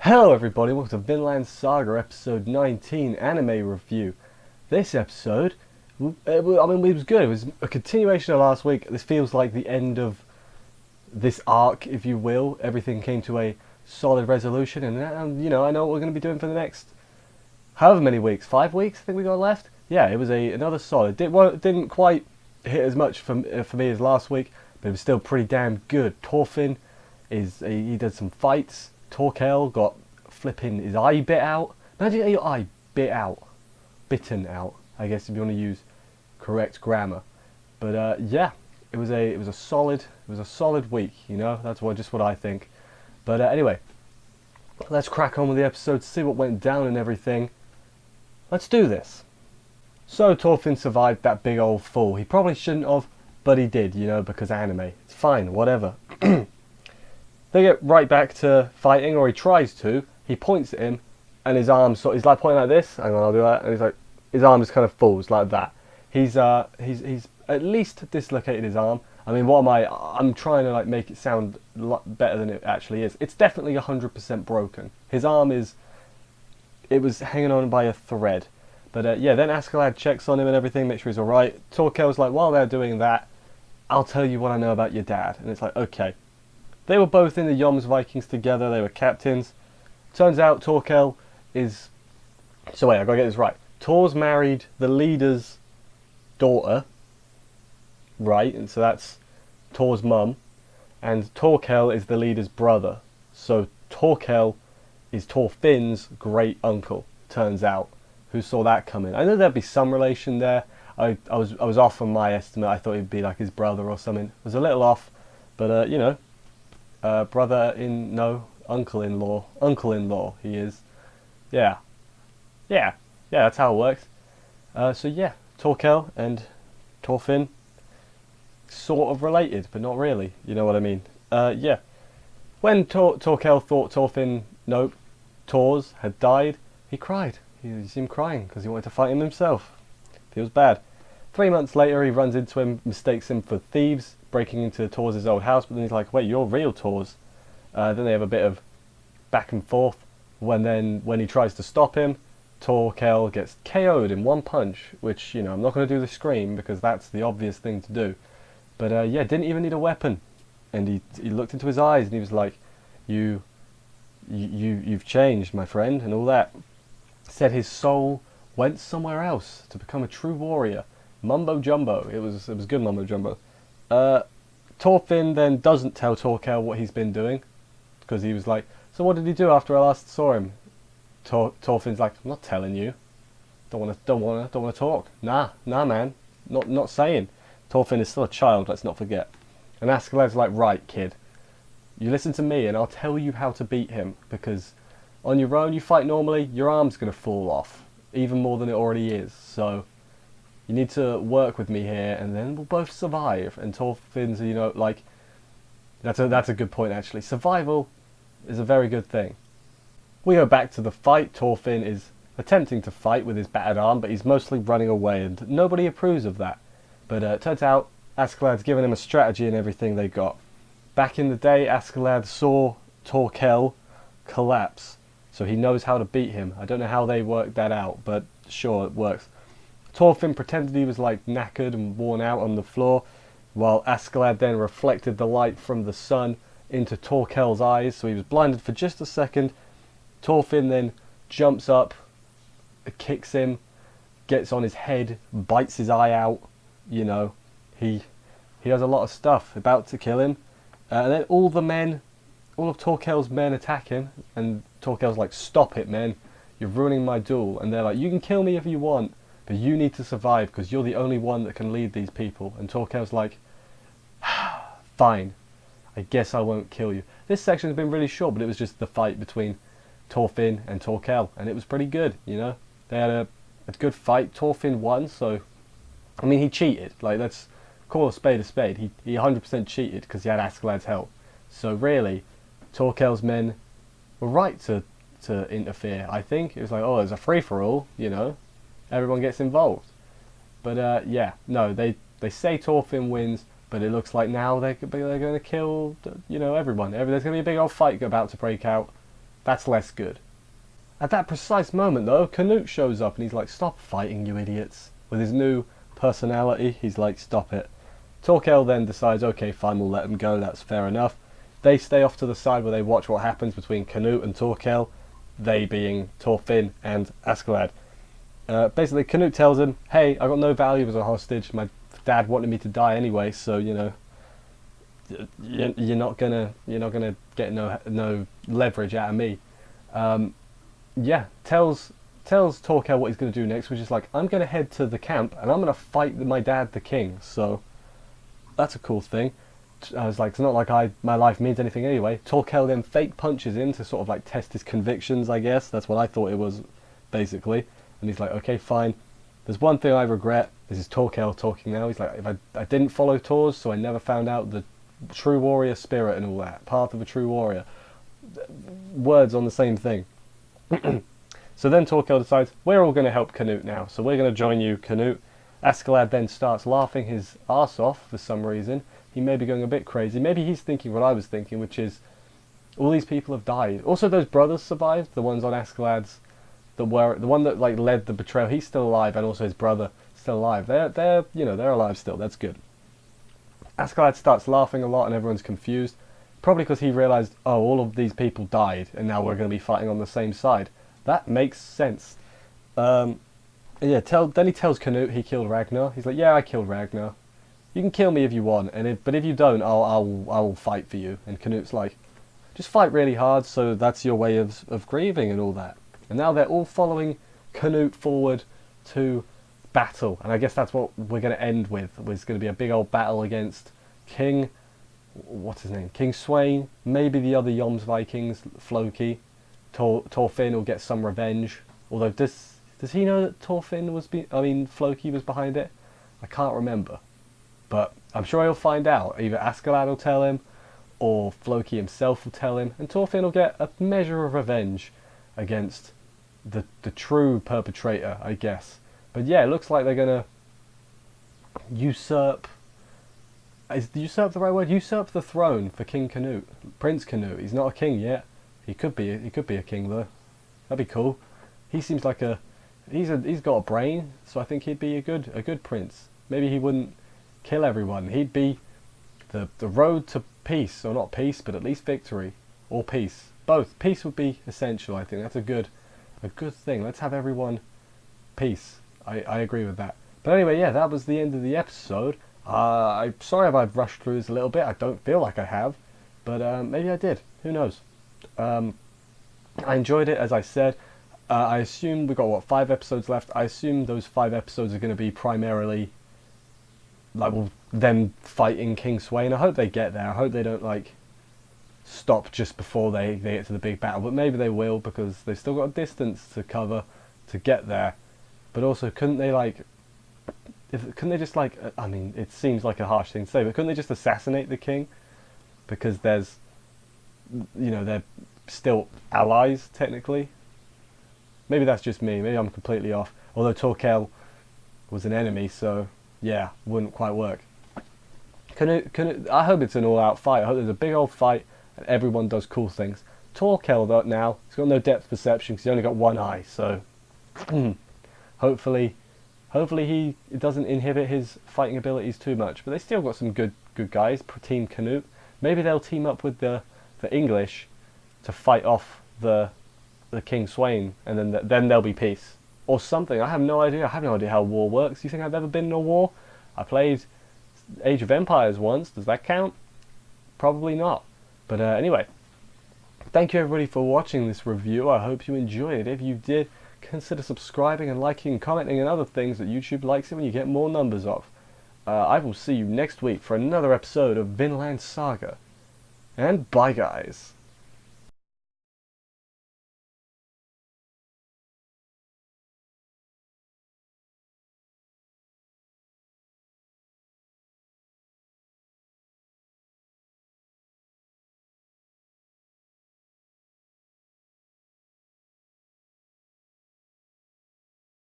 Hello everybody, welcome to Vinland Saga episode 19 anime review. This episode, it was good. It was a continuation of last week. This feels like the end of this arc, if you will. Everything came to a solid resolution, and I know what we're going to be doing for the next however many weeks. 5 weeks, I think we got left. Yeah, it was another solid. It didn't quite hit as much for me as last week, but it was still pretty damn good. Thorfinn he did some fights. Thorkell got flipping his eye bit out. Imagine getting your eye bitten out. I guess if you want to use correct grammar. But yeah, it was a solid week. You know, that's just what I think. But anyway, let's crack on with the episode. See what went down and everything. Let's do this. So Thorfinn survived that big old fall. He probably shouldn't have, but he did. You know, because anime. It's fine. Whatever. They get right back to fighting, or he tries to. He points at him, and his arm he's like pointing like this. Hang on, I'll do that. And he's like, his arm just kind of falls like that. He's at least dislocated his arm. I mean, what am I? I'm trying to like make it sound a lot better than it actually is. It's definitely 100% broken. His arm it was hanging on by a thread. But yeah, then Askeladd checks on him and everything, make sure he's all right. Thorkell's like, while they're doing that, I'll tell you what I know about your dad. And it's like, okay. They were both in the Jomsvikings together. They were captains. Turns out Thorkell is... So wait, I've got to get this right. Thor's married the leader's daughter. Right, and so that's Thor's mum. And Thorkell is the leader's brother. So Thorkell is Thorfinn's great uncle, turns out. Who saw that coming? I know there'd be some relation there. I was off on my estimate. I thought he'd be like his brother or something. I was a little off. But, you know... uncle-in-law he is. Yeah, that's how it works. So yeah, Thorkell and Thorfinn sort of related, but not really, you know what I mean. Yeah, when Thorkell thought Thor's had died, he cried. He seemed crying because he wanted to fight him himself. Feels bad. 3 months later, he runs into him, mistakes him for thieves, breaking into Thor's old house, but then he's like, wait, you're real Thor's. Then they have a bit of back and forth. When he tries to stop him, Thorkell gets KO'd in one punch, which, you know, I'm not going to do the scream because that's the obvious thing to do. But yeah, didn't even need a weapon. And he looked into his eyes and he was like, you've changed, my friend, and all that. Said his soul went somewhere else to become a true warrior. Mumbo jumbo. It was good mumbo jumbo. Thorfinn then doesn't tell Thorkell what he's been doing because he was like, so what did he do after I last saw him? Thorfinn's like, I'm not telling you. Don't want to talk. Nah, man. Not saying. Thorfinn is still a child, let's not forget. And Askeladd's like, right, kid. You listen to me and I'll tell you how to beat him, because on your own you fight normally, your arm's going to fall off. Even more than it already is. So you need to work with me here, and then we'll both survive. And Thorfinn's, you know, like, that's a good point actually. Survival is a very good thing. We go back to the fight. Thorfinn is attempting to fight with his battered arm, but he's mostly running away, and nobody approves of that. But it turns out Askeladd's given him a strategy and everything they got. Back in the day, Askeladd saw Thorkell collapse, so he knows how to beat him. I don't know how they worked that out, but sure, it works. Thorfinn pretended he was like knackered and worn out on the floor, while Askeladd then reflected the light from the sun into Thorkell's eyes, so he was blinded for just a second. Thorfinn then jumps up, kicks him, gets on his head, bites his eye out. You know, he does a lot of stuff, about to kill him. And then all of Thorkell's men attack him, and Thorkell's like, stop it, men, you're ruining my duel. And they're like, you can kill me if you want, but you need to survive because you're the only one that can lead these people. And Thorkell's like, fine, I guess I won't kill you. This section has been really short, but it was just the fight between Thorfinn and Thorkell, and it was pretty good, you know. They had a good fight. Thorfinn won, so, I mean, he cheated. Like, let's call a spade a spade. He 100% cheated because he had Askeladd's help. So really, Thorkell's men were right to interfere, I think. It was like, oh, there's a free-for-all, you know. Everyone gets involved. But yeah, no, they say Thorfinn wins, but it looks like now they're going to kill, you know, everyone. There's going to be a big old fight about to break out. That's less good. At that precise moment, though, Knut shows up and he's like, "Stop fighting, you idiots." With his new personality, he's like, "Stop it." Thorkell then decides, okay, fine, we'll let him go, that's fair enough. They stay off to the side where they watch what happens between Knut and Thorkell, they being Thorfinn and Askeladd. Basically, Knut tells him, "Hey, I got no value as a hostage. My dad wanted me to die anyway, so you know, you're not gonna get no leverage out of me." Yeah, tells Thorkell what he's gonna do next, which is like, "I'm gonna head to the camp and I'm gonna fight my dad, the king." So that's a cool thing. I was like, it's not like my life means anything anyway. Thorkell then fake punches in to sort of like test his convictions, I guess. That's what I thought it was, basically. And he's like, "Okay, fine. There's one thing I regret." This is Thorkell talking now. He's like, "If I didn't follow Thor's, so I never found out the true warrior spirit and all that. Path of a true warrior." Words on the same thing. So then Thorkell decides, we're all going to help Knut now. So we're going to join you, Knut. Askeladd then starts laughing his arse off for some reason. He may be going a bit crazy. Maybe he's thinking what I was thinking, which is, all these people have died. Also, those brothers survived, the ones on Askeladd's, the one that like led the betrayal. He's still alive, and also his brother still alive. They're alive still. That's good. Askeladd starts laughing a lot, and everyone's confused. Probably because he realised, oh, all of these people died, and now we're going to be fighting on the same side. That makes sense. Then he tells Knut he killed Ragnar. He's like, "Yeah, I killed Ragnar. You can kill me if you want, but if you don't, I'll fight for you." And Knut's like, "Just fight really hard, so that's your way of grieving and all that." And now they're all following Knut forward to battle, and I guess that's what we're going to end with. It's going to be a big old battle against King, what's his name? King Sweyn, maybe the other Jomsvikings, Floki. Thorfinn will get some revenge. Although, does he know that Floki was behind it? I can't remember. But I'm sure he'll find out. Either Askeladd will tell him, or Floki himself will tell him, and Thorfinn will get a measure of revenge against the true perpetrator, I guess. But yeah, it looks like they're gonna usurp. Is usurp the right word? Usurp the throne for King Knut, Prince Knut. He's not a king yet. He could be a king though. That'd be cool. He seems like he's got a brain, so I think he'd be a good prince. Maybe he wouldn't kill everyone. He'd be the road to peace, or not peace, but at least victory, or peace. Both. Peace would be essential. I think that's a good thing. Let's have everyone peace. I agree with that. But anyway, yeah, that was the end of the episode. I'm sorry if I've rushed through this a little bit. I don't feel like I have, but maybe I did. Who knows? I enjoyed it, as I said. I assume we've got 5 episodes left. I assume those 5 episodes are going to be primarily like them fighting King Sweyn. I hope they get there. I hope they don't like stop just before they get to the big battle. But maybe they will, because they've still got a distance to cover to get there. But also, couldn't they just like, I mean, it seems like a harsh thing to say, but couldn't they just assassinate the king? Because there's, they're still allies, technically. Maybe that's just me. Maybe I'm completely off. Although Thorkell was an enemy, so yeah, wouldn't quite work. I hope it's an all-out fight. I hope there's a big old fight and everyone does cool things. Thorkell, though, now, he's got no depth perception because he's only got one eye, so hopefully he doesn't inhibit his fighting abilities too much. But they still got some good guys. Team Knut. Maybe they'll team up with the English to fight off the King Sweyn, and then there'll be peace or something. I have no idea. I have no idea how war works. You think I've ever been in a war? I played Age of Empires once. Does that count? Probably not. But anyway, thank you everybody for watching this review. I hope you enjoyed it. If you did, consider subscribing and liking and commenting and other things that YouTube likes it when you get more numbers of. I will see you next week for another episode of Vinland Saga. And bye, guys.